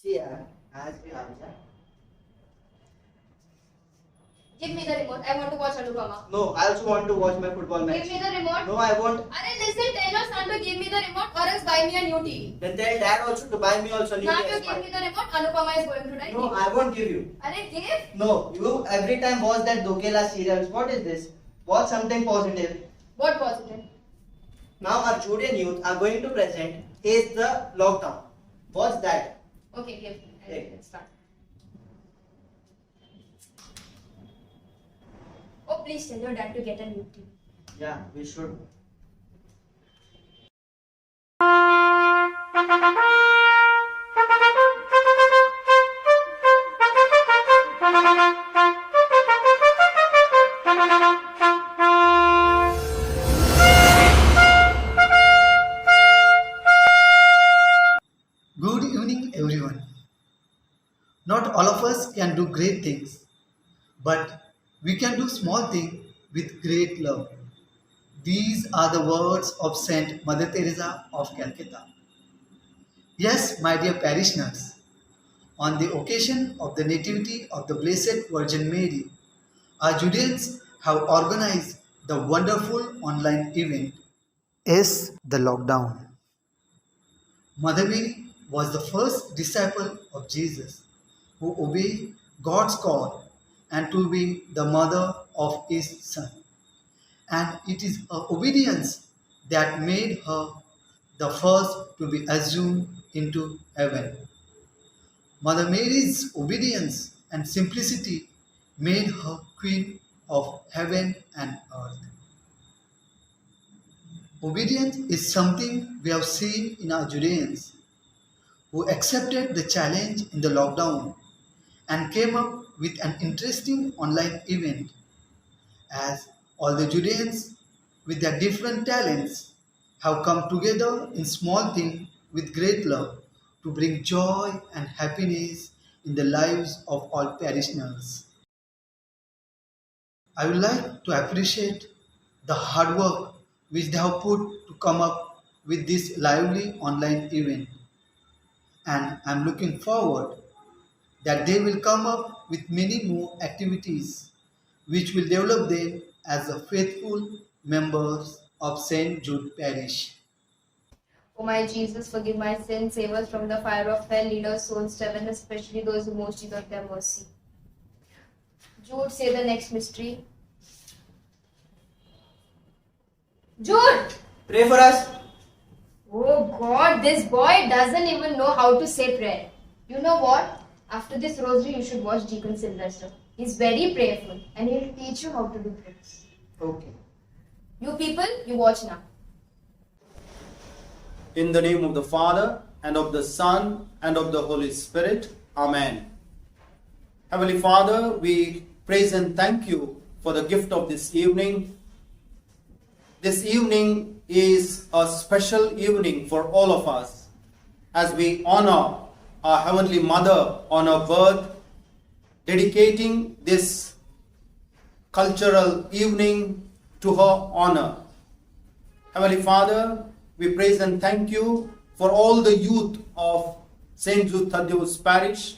See, as we answer. Give me the remote. I want to watch Anupama. No, I also want to watch my football match. Give me the remote. No, I won't. Arey, listen, tell your son to give me the remote or else buy me a new TV. Then tell dad also to buy me also new Now you PS5. give me the remote, Anupama is going to die. No, I won't give you. Arey, give. No, you every time watch that Dokela serials. What is this? Watch something positive. What positive? Now our Judean youth are going to present is the lockdown. Watch that. Okay, give. Let's start. Oh, please tell your dad to get a new TV. Yeah, we should. Good evening, everyone. Not all of us can do great things, but we can do small things with great love. These are the words of Saint Mother Teresa of Calcutta. Yes, my dear parishioners, on the occasion of the Nativity of the Blessed Virgin Mary, our Judeans have organized the wonderful online event is the lockdown. Mother Mary was the first disciple of Jesus who obeyed God's call and to be the mother of his son. And it is her obedience that made her the first to be assumed into heaven. Mother Mary's obedience and simplicity made her queen of heaven and earth. Obedience is something we have seen in our Judeans who accepted the challenge in the lockdown and came up with an interesting online event as all the Judeans with their different talents have come together in small things with great love to bring joy and happiness in the lives of all parishioners. I would like to appreciate the hard work which they have put to come up with this lively online event, and I'm looking forward that they will come up with many more activities which will develop them as the faithful members of St. Jude Parish. O my Jesus, forgive my sins, save us from the fire of hell, lead our souls to heaven, especially those who most deserve their mercy. Jude, say the next mystery. Jude! Pray for us. Oh God, this boy doesn't even know how to say prayer. You know what? After this rosary, you should watch Deacon Sylvester. He's very prayerful and he'll teach you how to do prayers. Okay. You people, you watch now. In the name of the Father, and of the Son, and of the Holy Spirit. Amen. Heavenly Father, we praise and thank you for the gift of this evening. This evening is a special evening for all of us as we honor our Heavenly Mother on her birth, dedicating this cultural evening to her honor. Heavenly Father, we praise and thank you for all the youth of St. Jude Thaddeus Parish.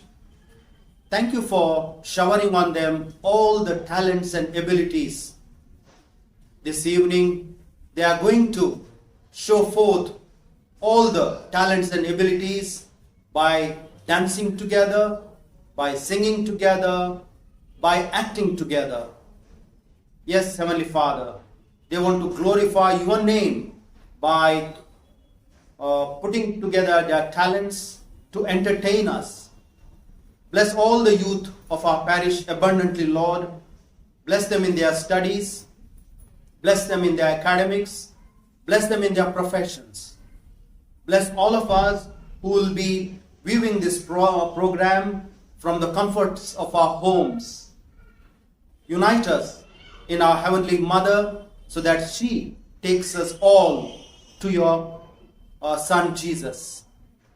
Thank you for showering on them all the talents and abilities. This evening, they are going to show forth all the talents and abilities by dancing together, by singing together, by acting together. Yes, Heavenly Father, they want to glorify your name by putting together their talents to entertain us. Bless all the youth of our parish abundantly, Lord. Bless them in their studies. Bless them in their academics. Bless them in their professions. Bless all of us who will be viewing this program from the comforts of our homes. Unite us in our Heavenly Mother so that she takes us all to your Son Jesus.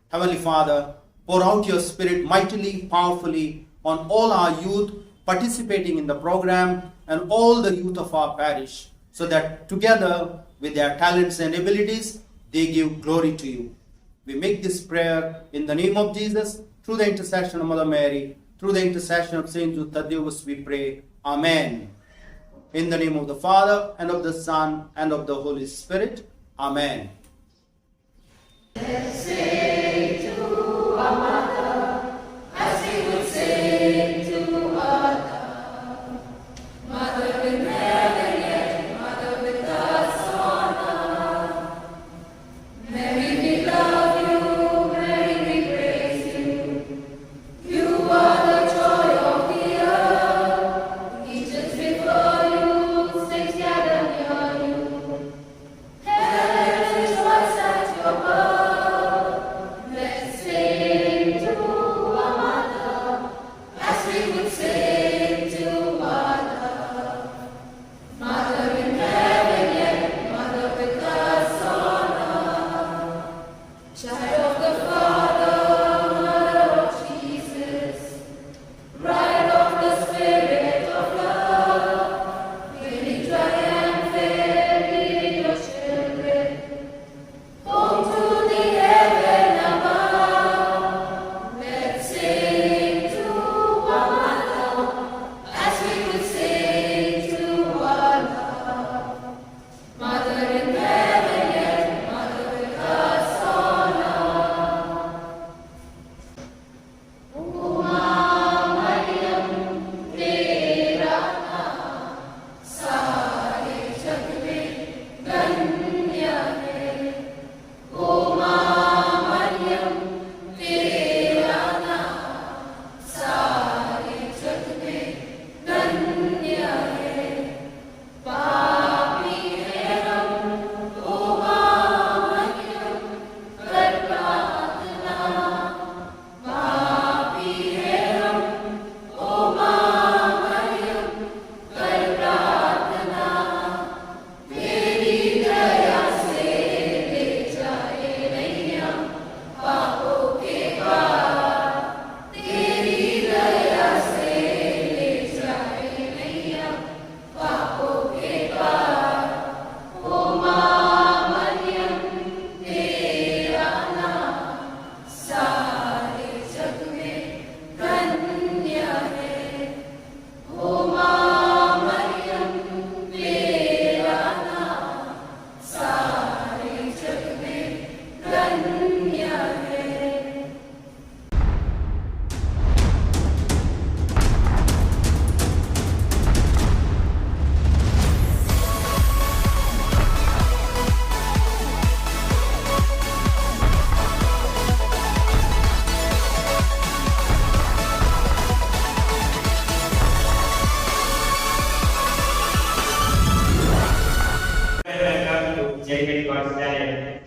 Heavenly Father, pour out your Spirit mightily, powerfully on all our youth participating in the program and all the youth of our parish, so that together with their talents and abilities, they give glory to you. We make this prayer in the name of Jesus, through the intercession of Mother Mary, through the intercession of Saint Jude Thaddeus, we pray. Amen. In the name of the Father, and of the Son, and of the Holy Spirit. Amen.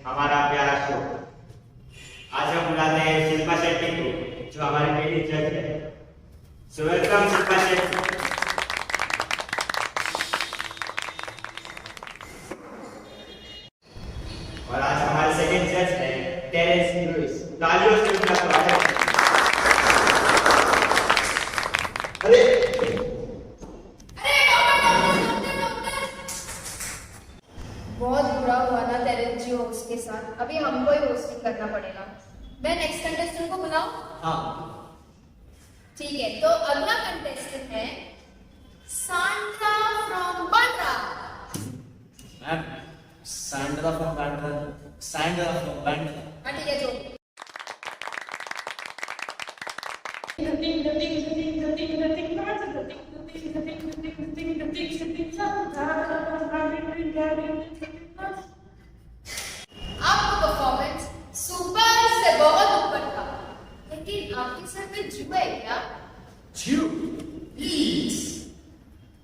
हमारा प्यारा show. आज हम बुलाते हैं शिल्पा शेट्टी को, जो हमारी पहली जज है। So welcome Shilpa Shetty. और आज हमारे सेकंड जज है टेरेंस लुइस। तालियों से उनका स्वागत है। अरे बहुत बुरा हुआ ना टेरेंस जी होस्ट के साथ। अभी हमको ही होस्टिंग करना पड़ेगा। मैं नेक्स्ट कंटेस्टेंट को बुलाऊं? हाँ। ठीक है, तो अगला कंटेस्टेंट है Sandra from Bandra. Ma'am, Sandra from Bandra. हाँ ठीक है, जो आपका परफॉर्मेंस सुपर से बहुत ऊपर था, लेकिन आपके सर पे जू है क्या? Chew, please.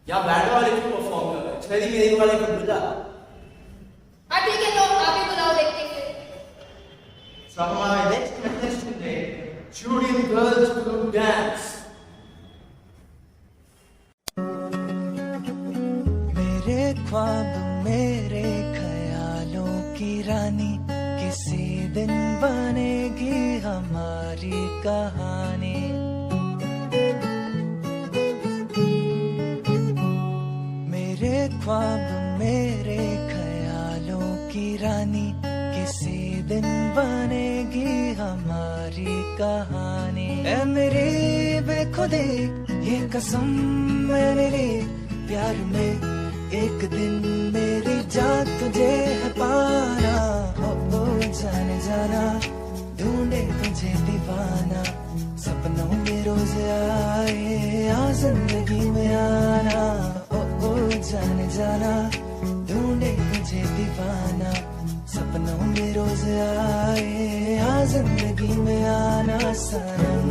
या बैंड वाले को परफॉर्म कर रहे हैं, छड़ी मेरे वाले को बुला। हाँ ठीक है, तो आप ही बुलाओ, देखते हैं। So हमारा next contestant है Julian Girls Group Dance. मेरे ख्वाब मेरे ख्यालों की रानी, किसी दिन बनेगी हमारी कहानी। मेरे ख्वाब मेरे ख्यालों की रानी, किसी दिन बनेगी हमारी कहानी। ऐ मेरी बेखुदी ये कसम मैंने ली, प्यार में एक दिन मेरी जान तुझे है पाना। ओ जाने जाना ढूंढे तुझे दीवाना, सपनों में रोज आए आ जिंदगी में आना। ओ जाने जाना ढूंढे तुझे दीवाना, सपनों में रोज आए आ जिंदगी में आना सनम।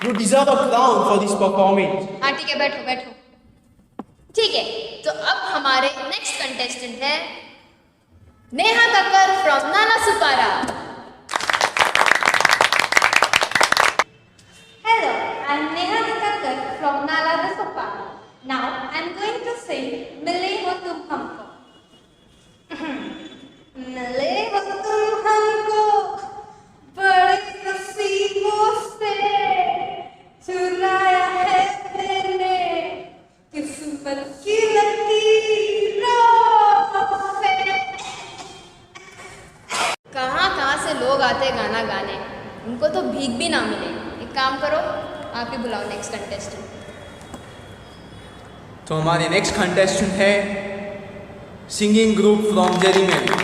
You deserve a crown for this performance. हाँ ठीक है, बैठो बैठो। ठीक है, तो अब हमारे नेक्स्ट कंटेस्टेंट है नेहा कक्कर फ्रॉम नाला Sopara. Hello, I'm Neha Kakkar from Nala Supara. Now I'm going to sing Mile Ho Tum Humko. Mile ho tum humko बड़े नसीबों से, चुराया है मैंने किस्मत की लकीरों से। कहाँ से लोग आते गाना गाने, उनको तो भीख भी ना मिले। एक काम करो, आप ही बुलाओ नेक्स्ट कंटेस्टेंट। तो हमारे नेक्स्ट कंटेस्टेंट है singing group from Jarimari.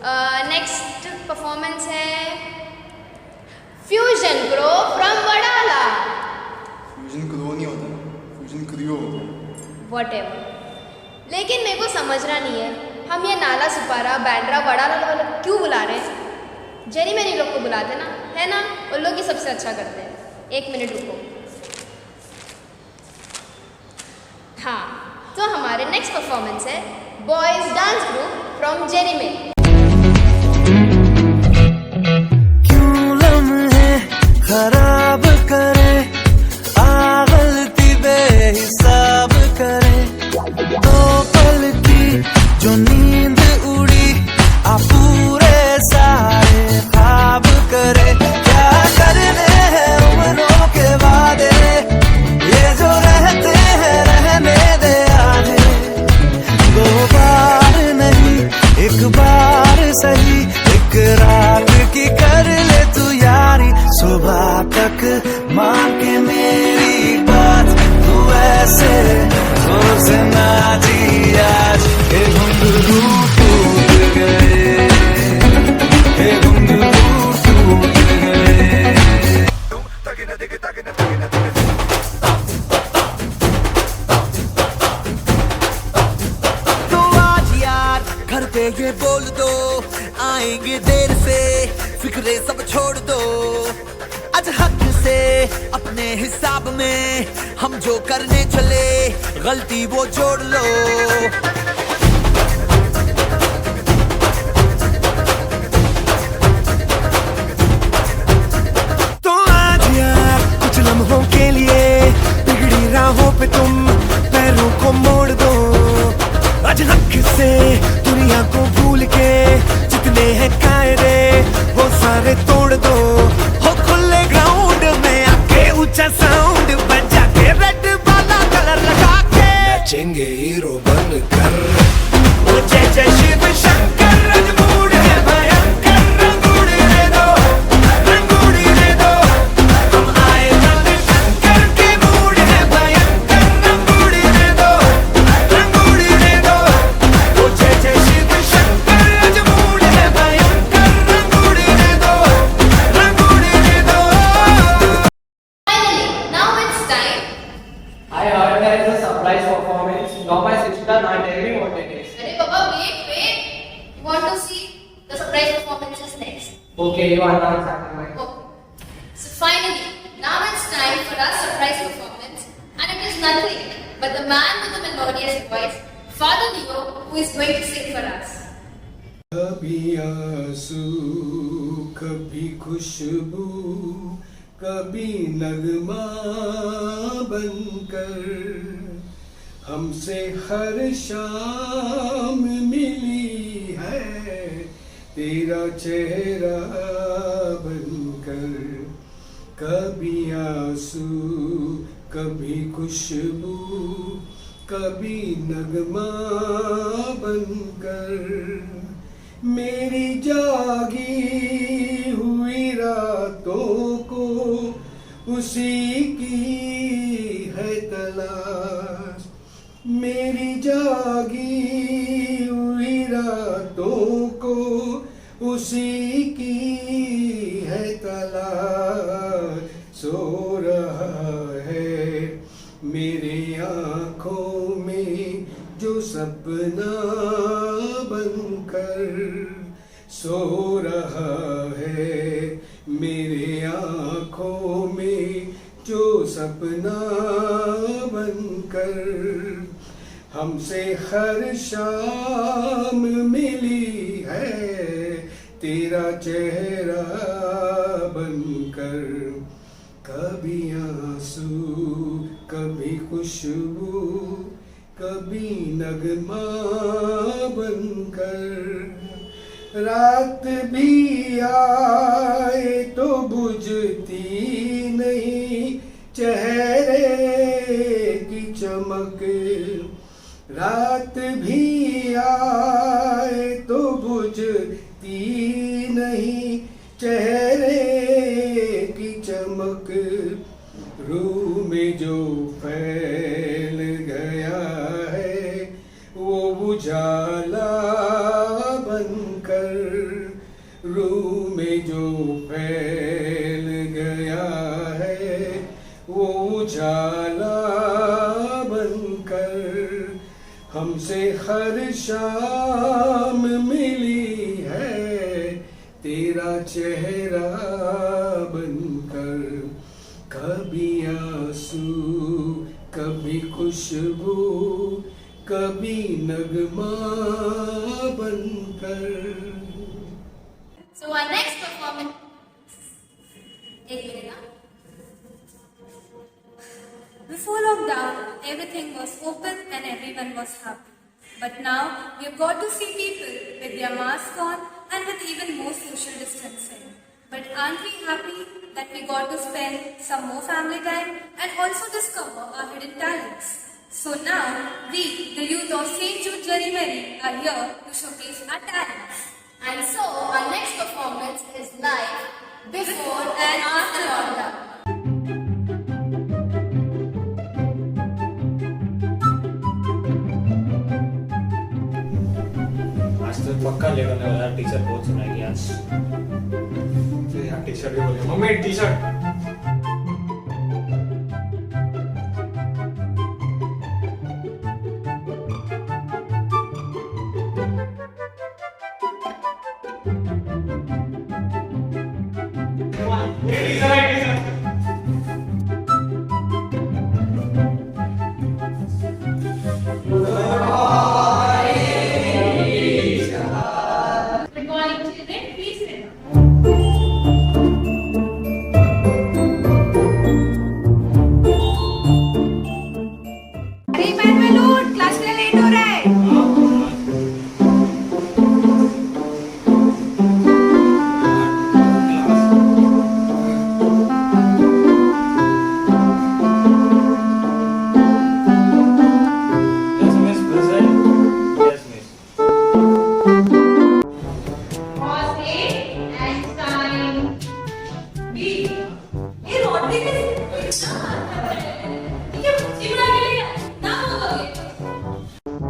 Next performance है fusion crew from Wadala. Fusion crew नहीं होता, फ्यूजन क्रियो होता है। Whatever. लेकिन मेरे को समझना नहीं है, हम ये नाला सुपारा बैंड्रा वडाला वाले क्यों बुला रहे हैं? जेरी मेरी लोग को बुलाते ना, है ना? उन लोग ही सबसे अच्छा करते हैं। 1 मिनट रुको। हाँ, तो हमारे नेक्स्ट परफॉर्मेंस है boys dance group from Jerry में। क्यों लम्हे खराब करे, गलती बेहिसाब करे, दो पल की जो नींद उड़ी आ पूरे सारे ख्वाब करे। क्या करने हैं उम्रों के वादे, ये जो रहते हैं रहने दे आधे। 2 बार नहीं 1 बार सही, एक रात की कर ले तू यारी। सुबह तक मान के मेरी बात, तू ऐसे रोज ना जी आज। हे घुंघरू टूट गए, हे घुंघरू टूट गए। तो आज यार घर पे ये बोल दो, आएंगे देर से, फिक्रे सब छोड़ दो। आज हक से अपने हिसाब में हम जो करने चले, गलती वो जोड़ लो। तो आज यार कुछ लम्हों के लिए बिगड़ी राहों पे तुम पैरों को मोड़ दो। आज हक से दुनिया को भूल के जितने हैं कायदे वो सारे तोड़ दो। हो खुले ग्राउंड में आके ऊंचा साउंड बजा के, रेड वाला कलर लगा के नाचेंगे हीरो बनकर। ओ जय जय शिव शंकर, रंगूड़ है भयंकर, रंगूड़ दे दो, रंगूड़ दे दो। हम आए रंग शंकर के मूड है भयंकर, रंगूड़ दे दो, रंगूड़ दे दो। ओ जय जय शिव शंकर, रंगूड़ है भयंकर, रंगूड़ दे दो, रंगूड़ दे दो। Finally, now it's time. I heard there is a surprise performance. Now my sister not telling me what it is. Arey Baba, wait. You want to see the surprise performances next? Okay, you announce after my. Okay. So finally, now it's time for our surprise performance, and it is nothing but the man with the melodious voice, Father Leo, who is going to sing for us. कभी आंसू, कभी खुशबू, कभी नगमा बनकर, हमसे हर शाम मिली है तेरा चेहरा बनकर। कभी आंसू, कभी खुशबू, कभी नगमा बनकर, मेरी जागी हुई रातों को उसी की है तलाश। मेरी जागी हुई रातों को उसी की है तलाश। सो रहा है मेरे आँखों में जो सपना बनकर, सो रहा है मेरे आँखों में जो सपना बनकर। हमसे हर शाम मिली है तेरा चेहरा बनकर। कभी आंसू, कभी खुशबू, कभी नगमा बनकर, रात भी आए तो बुझती नहीं चेहरे की चमक। रात भी आए तो बुझती नहीं चेहरे की चमक। रूह में जो फैल गया है वो उजाला बनकर, रूह में जो फैल गया है वो उजाला बनकर हमसे हर शाम मिली है तेरा चेहरा बनकर कभी आंसू कभी खुशबू कभी नगमा बनकर. So our next performance. एक minute. Before lockdown, everything was open and everyone was happy. But now we've got to see people with their masks on and with even more social distancing. But aren't we happy that we got to spend some more family time and also discover our hidden talents? So now we, the youth of St. Jude Jerry Mary, are here to showcase our talents. And so our next performance is live before And after lockdown. आज तो पक्का लेकर वाला teacher बहुत सुनाएगी आज. T-shirt भी बोले mummy T-shirt. Good morning, children. Please sit down. अरे बैठ में लूट, क्लास के लिए लेट हो रहा है. Yes, miss. Present. Yes, miss. Pause A and sign B. ये रोटी के ये बच्ची बना के लिया ना बोलोगे.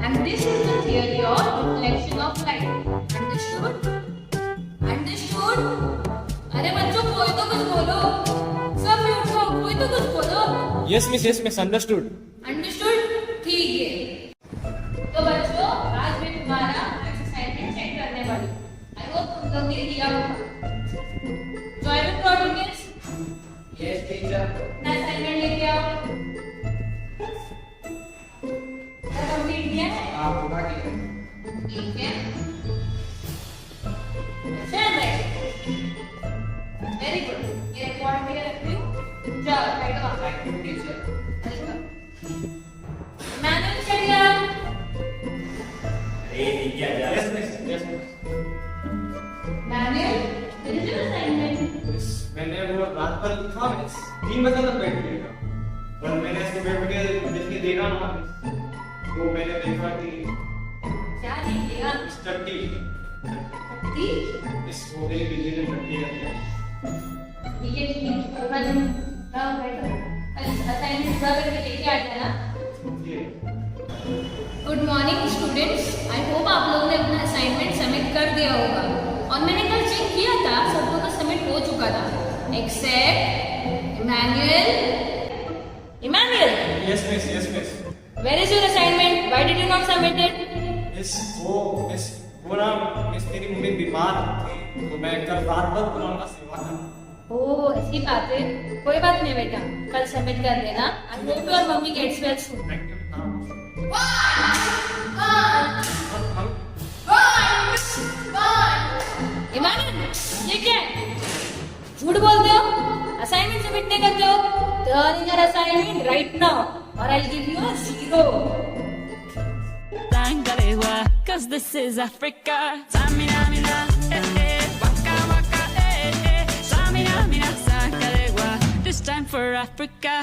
And this is the theory of reflection of light. Understood? Understood? अरे बच्चों कोई तो कुछ बोलो. सब म्यूट हो, कोई तो कुछ बोलो. Yes, miss, understood. अंडरस्टूड. ठीक है. तो बच्चों आज मैं तुम्हारा असाइनमेंट चेक करने वाली हूँ. आई होप तुम लोग ने किया होगा. Joy with products. Yes, teacher. अपना असाइनमेंट लेके आओ. कंप्लीट किया है? हाँ, पूरा किया. ठीक है. चल बैठ. Very good. ये रिकॉर्ड में रखती हूँ. चल बैठो. Thank you, teacher. मैनुअल चल गया. अरे ठीक है. Yes, miss. Manual this is your assignment. मैंने वो रात पर लिखा मिस 3 बजे तक बैठ गया पर मैंने इसको बैठ के लिख के देखा ना तो मैंने देखा कि क्या लिखेगा? स्टडी ठीक. इस मोबाइल बिजली ने स्टडी कर दिया. ठीक है ठीक है. बैठो. असाइनमेंट पूरा करके लेके आ जाना. Good morning students. I hope आप लोगों ने अपना असाइनमेंट सबमिट कर दिया होगा. और मैंने कल चेक किया था सबको का सबमिट हो चुका था except Emmanuel. Yes, miss. Where is your assignment? Why did you not submit it? Miss वो ना मिस मेरी मम्मी बीमार थी तो मैं कल रात भर पूरा उनका सेवा कर. ओह ऐसी बात है. कोई बात नहीं बेटा, कल सबमिट कर देना. I hope your mummy gets well soon. Thank you. Emmanuel ये क्या है? झूठ बोलते हो. असाइनमेंट सबमिट नहीं करते हो. Turn in your assignment right now और I give you a 0. Cause this is Africa. Samina, mina, waka, waka, Samina, mina, sakalegua. This time for Africa.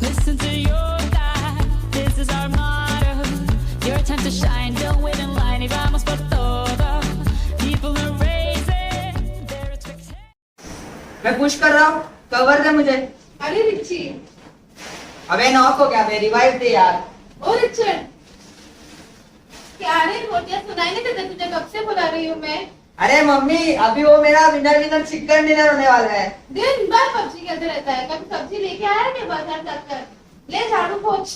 Listen to your God. This is our motto. Your time to shine. Don't wait in line. Y vamos por todo. मैं push कर रहा हूँ, cover दे मुझे। अरे Richie, अबे knock हो गया बे, revive दे यार। ओ रिचर्ड, क्या रे रोटियां सुनाई नहीं देता तुझे? कब से बुला रही हूँ मैं। अरे मम्मी, अभी वो मेरा विनर विनर चिकन डिनर होने वाला है। दिन भर पबजी खेलते रहता है, कभी सब्जी लेके आया क्या बाजार जाकर? ले झाड़ू पोंछ,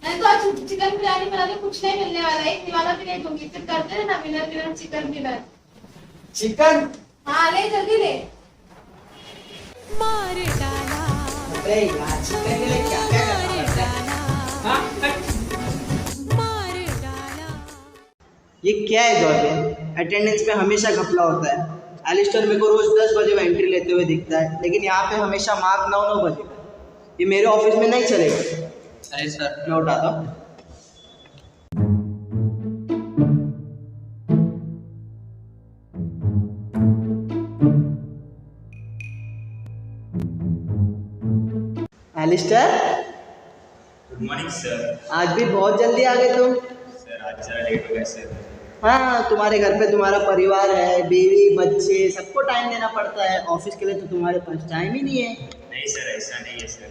नहीं तो आज चिकन बिरयानी बना के कुछ नहीं मिलने वाला है, एक निवाला भी नहीं दूंगी। फिर करते रहना winner winner chicken dinner. Chicken? हाँ ले जल्दी ले। अरे यार, चिकन के लिए क्या क्या करना पड़ता है? हाँ, ये क्या है जॉर्जिन? अटेंडेंस पे हमेशा घपला होता है। एलिस्टर मेरे को रोज 10 बजे एंट्री लेते हुए दिखता है, लेकिन यहाँ पे हमेशा मार्क 9 बजे। ये मेरे ऑफिस में नहीं चलेगा। अरे सर, मैं उठाता हूँ। Alistair, good morning sir. आज भी बहुत जल्दी आ गए तुम। सर आज जरा लेट हो गया सर। हाँ, तुम्हारे घर पे तुम्हारा परिवार है, बीवी बच्चे, सबको टाइम देना पड़ता है। ऑफिस के लिए तो तुम्हारे पास टाइम ही नहीं है। नहीं सर, ऐसा नहीं है सर।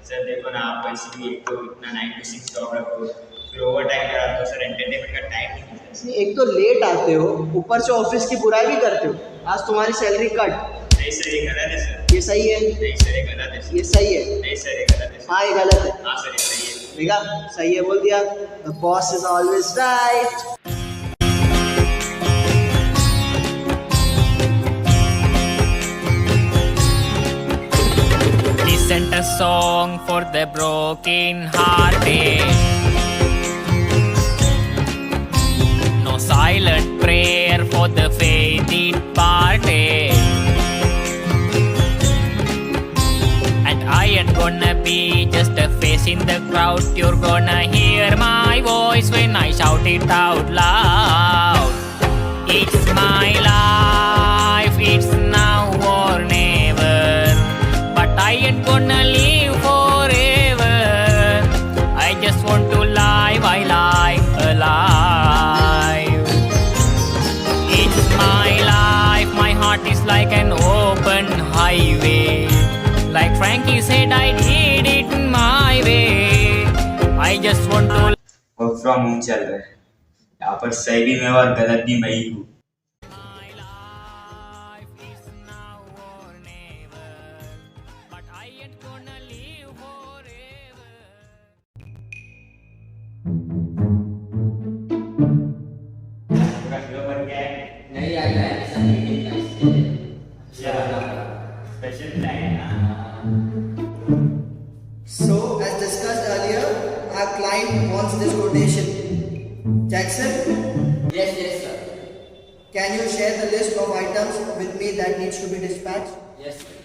सर देखो ना, आप ऐसे भी एक तो इतना 9 to 6 जॉब रखो, फिर ओवर टाइम करा तो सर एंटरटेनमेंट का टाइम नहीं मिलता सर। एक तो लेट आते हो, ऊपर से ऑफिस की बुराई भी करते हो। आज तुम्हारी सैलरी कट। नहीं सर, ये गलत है सर। ये सही है? नहीं सर, ये गलत है सर। ये सही है? नहीं सर, ये गलत है सर। हाँ, ये गलत है। हाँ सर, ये सही है। देखा, सही है बोल दिया। The boss is always right. Listen a song for the broken hearted. No silent prayer for the faith departed. And I ain't gonna be just a face in the crowd. You're gonna hear my voice when I shout it out loud. It's my life, it's now or never. But I ain't gonna live forever. I just want to live while I'm alive. It's my life, my heart is like an open highway. Like Frankie said, I did it my way. I just want to. Work from home चल रहा है, यहाँ पर सही भी मैं और गलत भी मैं ही हूँ। नहीं आई है, special plan. So, as discussed earlier, our client wants this quotation. Jackson, Yes, yes sir. can you share the list of items with me that needs to be dispatched? Yes sir.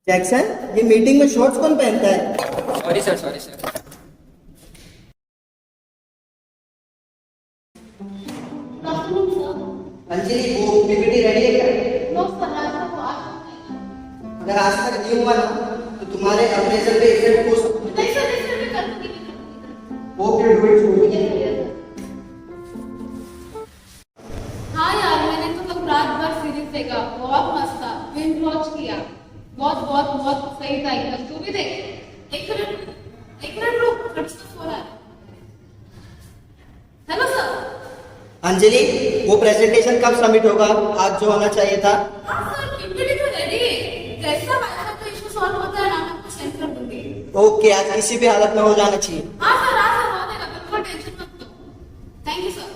Jackson, ये meeting में shorts कौन पहनता है? Sorry sir, sorry sir. Anjali, वो PPT ready है क्या? No sir, आज तक अगर आज तक नहीं हुआ ना, तो तुम्हारे अप्रेजल पे इफेक्ट हो सकता है। नहीं सर, मैं कर दूंगी। वो फिर डू इट फॉर मी। हाँ यार, मैंने तो कल रात भर सीरीज देखा, बहुत मस्त था। बिंज वॉच किया, बहुत बहुत बहुत सही था एकदम। तू भी देख। एक मिनट रुक, व्हाट्सएप हो रहा है। Hello sir. अंजलि, वो प्रेजेंटेशन कब सबमिट होगा? आज जो होना चाहिए था। हाँ सर, पीपीटी तो रेडी है। जैसा वाइफाई का इशू सॉल्व होता है ना, मैं आपको सेंड कर दूंगी। ओके, आज किसी भी हालत में हो जाना चाहिए। हाँ सर, हो जाएगा, बिल्कुल टेंशन मत लो। Thank you sir.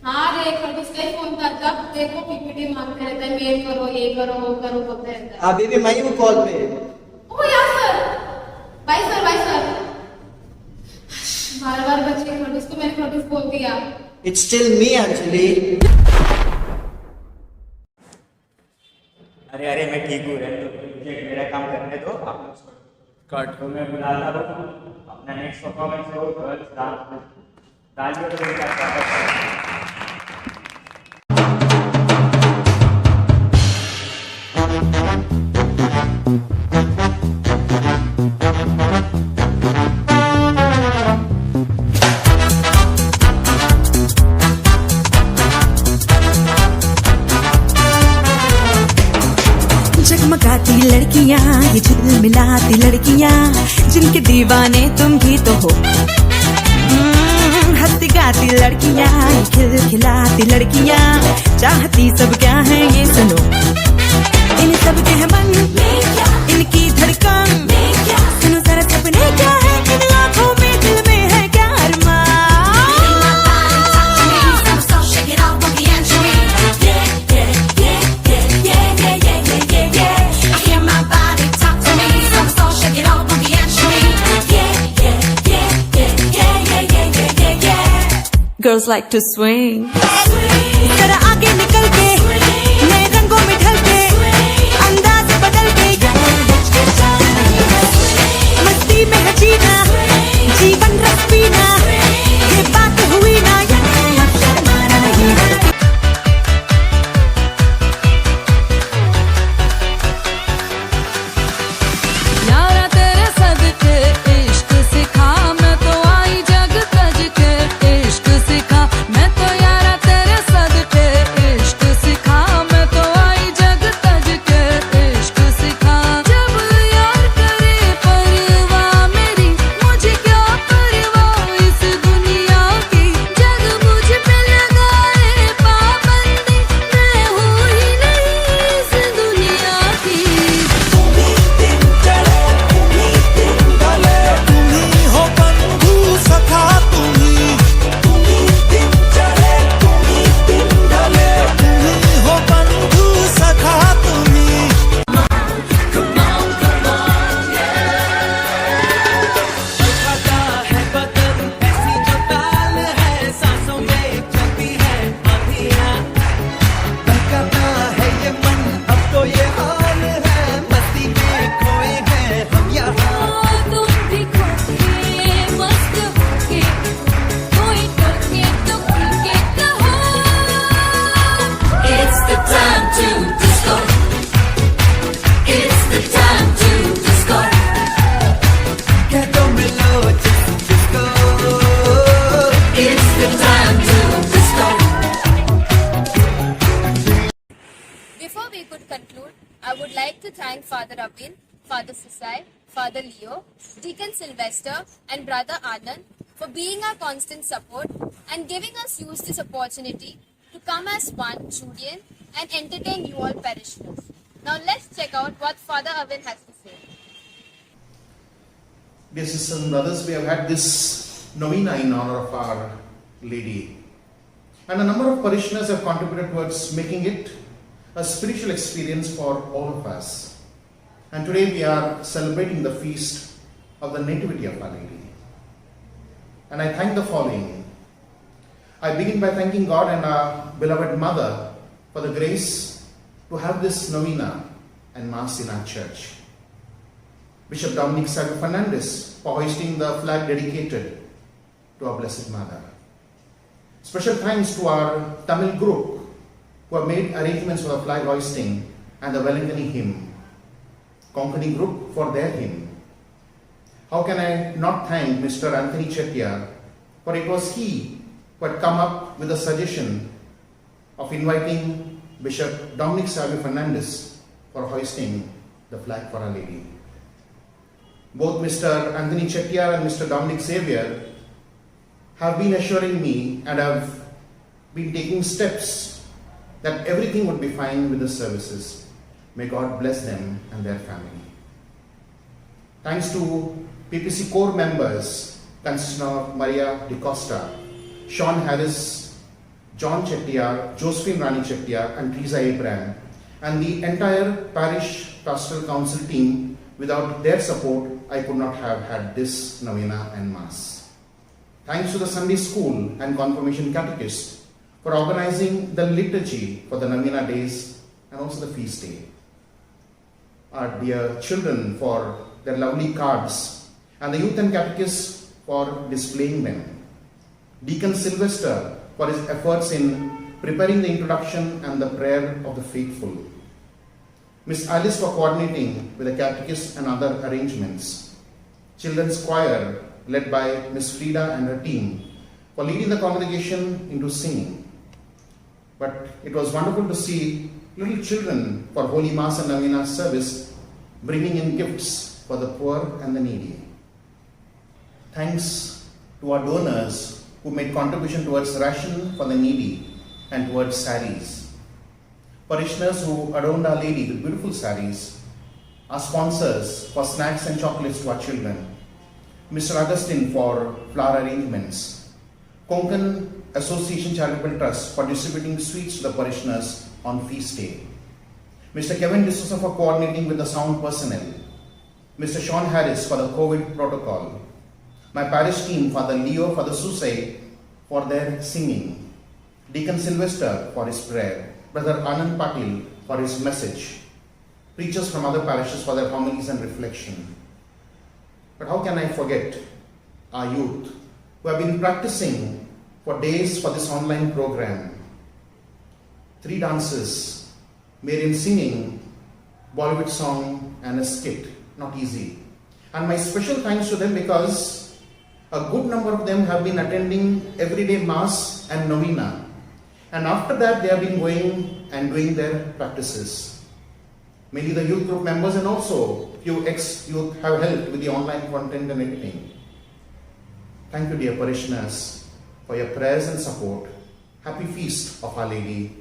हाँ देख, और इसका फोन था, जब देखो पीपीटी मांगते रहता है, मेल करो, ये करो, वो करो, बोलते रहता है। अभी भी मैं ही हूँ कॉल पे। ओ यार sir, bye sir, bye sir. बार बार बच्चे के नोटिस को मैंने नोटिस बोल दिया। It's still me, Anjali. अरे अरे, मैं ठीक हूँ, रहने दो, मुझे मेरा काम करने दो। आप कट तो मैं बुलाता हूँ अपना नेक्स्ट परफॉर्मेंस हो, गर्ल्स डांस। तालियों से मेरे साथ स्वागत है। मिलाती लड़कियां, ये झिलमिलाती लड़कियां, जिनके दीवाने तुम भी तो हो। हंसती गाती लड़कियां, ये खिलखिलाती लड़कियां, चाहती सब क्या है ये सुनो। इन सब के है मन, इनकी धड़कन, सुनो जरा सपने क्या है इन आँखों में, दिल में है क्या अरमान। Girls like to swing. जरा आगे निकल के, नए रंगों में ढल के, अंदाज बदल के, मस्ती में है जीना, जीवन रस पीना, ये बात हुई ना, अब शर्माना नहीं। यारा तेरे सदके इश्क सिखा, मैं तो आई जग तज के इश्क सिखा, मैं तो यारा तेरे सदके इश्क सिखा, मैं तो आई जग तज के इश्क सिखा। जब यार करे परवाह मेरी, मुझे क्या परवाह इस दुनिया की, जग मुझ पे लगाए पाबंदी, मैं हूँ ही नहीं इस दुनिया की। तुम्ही हो बंधु सखा, तुम्ही दिन चढ़े, तुम्ही दिन ढले, तुम्ही हो बंधु सखा, तुम्ही। उठाता है बदन ऐसी जो ताल है, सांसों में चलती है आंधियां, बहकाता है ये मन अब तो ये हाल है, मस्ती में खोए हैं हम यहाँ। तुम भी खो के मस्त होके, कोई टोके तो खुल के कहो। It's the time to disco. It's the time to disco. कह दो मिलो जिसको, It's the time to disco. Before we could conclude, I would like to thank Father Abin, Father Susai, Father Leo, Deacon Sylvester, and Brother Anand for being our constant support and giving us use this opportunity to come as one Julian and entertain you all parishioners. Now let's check out what Father Abin has to say. Dear sisters and brothers, we have had this novena in honor of Our Lady. And a number of parishioners have contributed towards making it a spiritual experience for all of us. And today we are celebrating the feast of the Nativity of Our Lady. And I thank the following. I begin by thanking God and our beloved Mother for the grace to have this novena and Mass in our church. Bishop Dominic Savio Fernandez for hoisting the flag dedicated to our Blessed Mother. Special thanks to our Tamil group who have made arrangements for the flag hoisting and the Velangani hymn. Konkani group for their hymn. How can I not thank Mr. Anthony Chettiar, for it was he who had come up with the suggestion of inviting Bishop Dominic Savio Fernandez for hoisting the flag for Our Lady. Both Mr. Anthony Chettiar and Mr. Dominic Xavier have been assuring me and have been taking steps that everything would be fine with the services. May God bless them and their family. Thanks to PPC core members consisting of Maria De Costa, Sean Harris, John Chettiar, Josephine Rani Chettiar, and Teresa Abraham, and the entire parish pastoral council team. Without their support, I could not have had this novena and Mass. Thanks to the Sunday school and confirmation catechists for organizing the liturgy for the novena days and also the feast day. Our dear children for their lovely cards, and the youth and catechists for displaying them. Deacon Sylvester for his efforts in preparing the introduction and the prayer of the faithful. Miss Alice for coordinating with the catechist and other arrangements. Children's choir led by Miss Frida and her team for leading the congregation into singing. But it was wonderful to see little children for Holy Mass and Novena service bringing in gifts for the poor and the needy. Thanks to our donors who made contribution towards ration for the needy and towards saris. Parishioners who adorned Our Lady with beautiful saris. Our sponsors for snacks and chocolates to our children. Mr. Augustine for flower arrangements. Konkan Association Charitable Trust for distributing sweets to the parishioners on feast day. Mr. Kevin D'Souza for coordinating with the sound personnel. Mr. Sean Harris for the COVID protocol. My parish team, Father Leo, Father Susai for their singing. Deacon Sylvester for his prayer. Brother Anand Patil for his message. Preachers from other parishes for their homilies and reflection. But how can I forget our youth who have been practicing for days for this online program? 3 dances, Marian singing, Bollywood song and a skit. Not easy. And my special thanks to them because a good number of them have been attending everyday mass and novena. And after that they have been going and doing their practices. Many of the youth group members and also few ex-youth have helped with the online content and editing. Thank you, dear parishioners, for your prayers and support. Happy feast of Our Lady.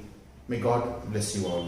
May God bless you all.